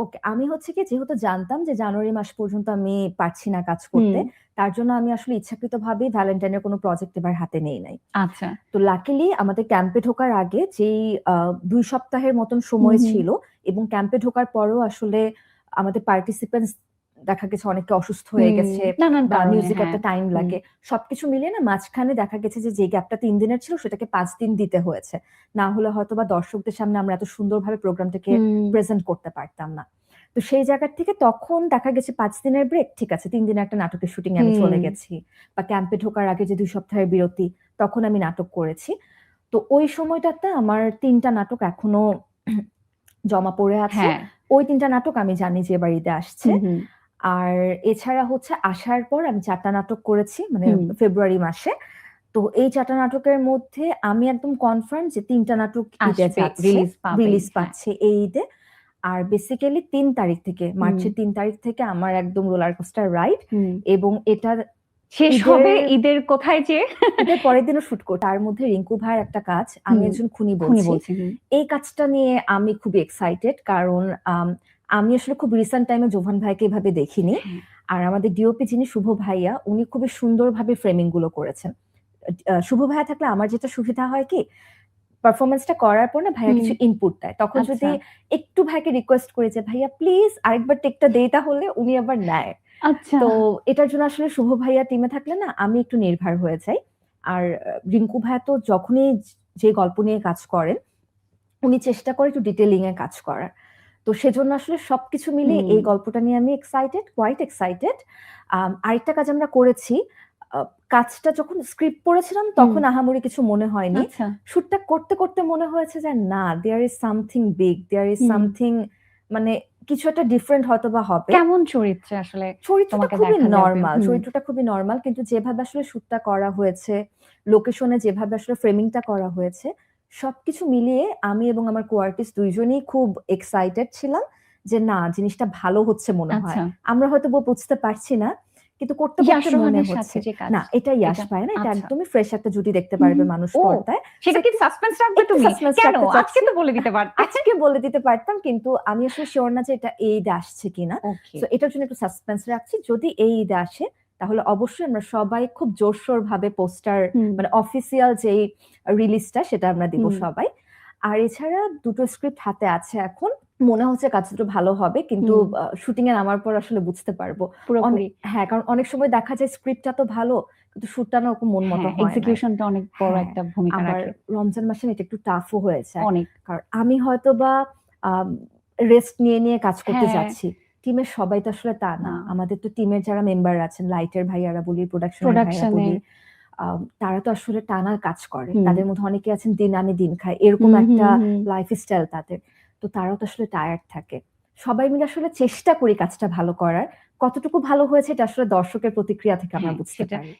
ওকে, আমি হচ্ছে কি যেহেতু জানতাম যে জানুয়ারি মাস পর্যন্ত আমি পারছি না কাজ হুম। করতে, তার জন্য আমি আসলে ইচ্ছাকৃতভাবেই ভ্যালেন্টাইনের কোনো প্রজেক্ট এবার হাতে নেই নাই। আচ্ছা। তো লাকিলি আমাদের ক্যাম্পে ঢোকার আগে যেই ২ সপ্তাহের মতন হুম সময় হুম ছিল এবং ক্যাম্পে ঢোকার পরেও আসলে আমাদের পার্টিসিপেন্টস দেখা গেছে অনেকে অসুস্থ হয়ে হুম, গেছে নানান বা কারণে, মিউজিক হ্যাঁ। একটা টাইম হুম। লাগে। সবকিছু মিলিয়ে না মাঝখানে দেখা গেছে যে গ্যাপটা ৩ দিনের ছিল সেটাকে ৫ দিন দিতে হয়েছে। না হলে হয়তোবা দর্শকদের সামনে আমরা এত সুন্দরভাবে প্রোগ্রামটাকে হুম। প্রেজেন্ট করতে পারতাম না। তো সেই জায়গা থেকে তখন দেখা গেছে ৫ দিনের ব্রেক, ঠিক আছে ৩ দিনের একটা নাটকের শুটিং এ আমি চলে হুম। গেছি। বা ক্যাম্পে ঢোকার আগে যে ২ সপ্তাহের বিরতি, তখন আমি নাটক করেছি। তো ওই সময়টাতে আমার ৩ টা নাটক এখনো জমা পড়ে আছে। হ্যাঁ। ওই ৩ টা নাটক আমি জানি যে এবার ঈদে আসছে। হুম, হুম। আর এছাড়া হচ্ছে আসার পর আমি ৪ টা নাটক করেছি মানে হুম। ফেব্রুয়ারি মাসে। তো এই ৪ টা নাটকের মধ্যে আমি একদম কনফার্ম যে ৩ টা নাটক ঈদে আসবে, যাচ্ছে, রিলিজ পাবেই, রিলিজ হ্যাঁ। পাচ্ছে এই ঈদে। আর বেসিক্যালি ৩ তারিখ থেকে, হুম। মার্চের ৩ তারিখ থেকে আমার একদম রোলার কোস্টার রাইড হুম। এবং এটা শেষ ঈদের হবে ঈদের কোথায় যেয়ে? ঈদের পরের দিনও শুট করব। তার মধ্যে রিংকু ভাইয়ের একটা কাজ, আমি হুম, একজন খুনি খুনি বলছি। বলছি। হুম। এই কাজটা নিয়ে আমি খুবই এক্সাইটেড কারণ আমি আসলে খুব রিসেন্ট টাইমে জোভান ভাইকে এভাবে দেখিনি। হ্যাঁ। আর আমাদের ডিওপি যিনি শুভ ভাইয়া, উনি খুবই সুন্দরভাবে ফ্রেমিং গুলো করেছেন। শুভ ভাইয়া থাকলে আমার যেটা সুবিধা হয় কি, পারফরম্যান্সটা করার পর না ভাইয়া হুম। কিছু ইনপুট দেয়। তখন আচ্ছা। যদি একটু ভাইয়াকে রিকোয়েস্ট করি যে, "ভাইয়া প্লিজ আরেকবার টেকটা দেই" তাহলে উনি আবার নেয়। আচ্ছা। তো এটার জন্য আসলে শুভ ভাইয়া টিমে থাকলে না আমি একটু নির্ভার হয়ে যাই। আর রিংকু ভাইয়া তো যখনই যে গল্প নিয়ে কাজ করেন, উনি চেষ্টা করে একটু ডিটেইলিং এ কাজ করার। তো সেজন্য আসলে সবকিছু মিলিয়ে হুম। এই গল্পটা নিয়ে আমি এক্সাইটেড, কোয়াইট এক্সাইটেড। আরেকটা কাজ আমরা করেছি। আ কাজটা যখন স্ক্রিপ্ট পড়েছিলাম হুম। তখন আহামরি কিছু মনে হয়নি। আচ্ছা। শুটটা করতে মনে হয়েছে যে না, দেয়ার ইস সামথিং বিগ, দেয়ার ইস হুম। সামথিং, মানে কিছু একটা ডিফারেন্ট হয়তোবা হবে। কেমন চরিত্রে আসলে চরিত্রটা তোমাকে খুবই দেখা যাবে? নরমাল। হুম। চরিত্রটা খুবই নরমাল। কিন্তু যেভাবে আসলে শুটটা করা হয়েছে, লোকেশনে যেভাবে আসলে ফ্রেমিংটা করা হয়েছে, সবকিছু মিলিয়ে আমি এবং আমার কো-আর্টিস্ট ২ জনই খুব এক্সাইটেড ছিলাম যে না, জিনিসটা ভালো হচ্ছে মনে হয়। আচ্ছা। আমরা হয়তোবা বুঝতে পারছি না। কিন্তু ইয়াশ করতে মনে রোহানের সাথে হচ্ছে। যে কাজ, না, এটা ইয়াশ এটা পায় না। এটা আচ্ছা। একদমই ফ্রেশ একটা জুটি দেখতে হুম, পারবে হুম। মানুষ ও! পর্দায়। সেটা কি সাসপেন্স রাখবে একটু তুমি? সাসপেন্স কেন? রাখতে আজকে চাচ্ছি। তো বলে দিতে পারতে। আজকে বলে দিতে পারতাম কিন্তু আমি আসলে সিউর না যে এটা এই ঈদে আসছে কিনা। ওকে। সো এটার জন্য একটু সাসপেন্স রাখছি। যদি এই ঈদে আসে তাহলে অবশ্যই আমরা সবাই খুব জোরসোরভাবে পোস্টার হুম। মানে অফিসিয়াল যেই রিলিজটা সেটা আমরা দিব হুম। সবাই। আর এছাড়া ২ টো স্ক্রিপ্ট হাতে আছে এখন। মনে হচ্ছে কাজটা একটু ভালো হবে। কিন্তু হুম। শুটিং এ নামার পর আসলে বুঝতে পারব। পুরোপুরি। হ্যাঁ, কারণ অনেক সময় দেখা যায় স্ক্রিপ্টটা তো ভালো, কিন্তু শুটটা না ওরকম মন মতো হ্যাঁ, হয় নাই। এক্সিকিউশনটা অনেক বড় হ্যাঁ, একটা ভূমিকা আবার রাখে। রমজান মাসে না এটা একটু টাফও হয়ে যায়। অনেক। কারণ আমি হয়তোবা আম রেস্ট নিয়ে কাজ করতে হ্যাঁ। যাচ্ছি। টিমের সবাই তো আসলে তা না। না। আমাদের তো টিমের যারা মেম্বার আছেন, লাইটের ভাইয়ারা বলি, প্রোডাকশনের ভাইয়ারা প্রোডাকশন এ। বলি, তারা তো আসলে টানা কাজ করে। হুম। তাদের মধ্যে অনেকে আছেন দিন আনে দিন খায়। এরকম হুম, একটা হুম, হুম। লাইফস্টাইল তাদের। তো তারাও তো আসলে টায়ার্ড থাকে। সবাই মিলে আসলে চেষ্টা করি কাজটা ভালো করার। কতটুকু ভালো হয়েছে এটা আসলে দর্শকের প্রতিক্রিয়া থেকে আমরা হ্যাঁ, বুঝতে সেটা পারি।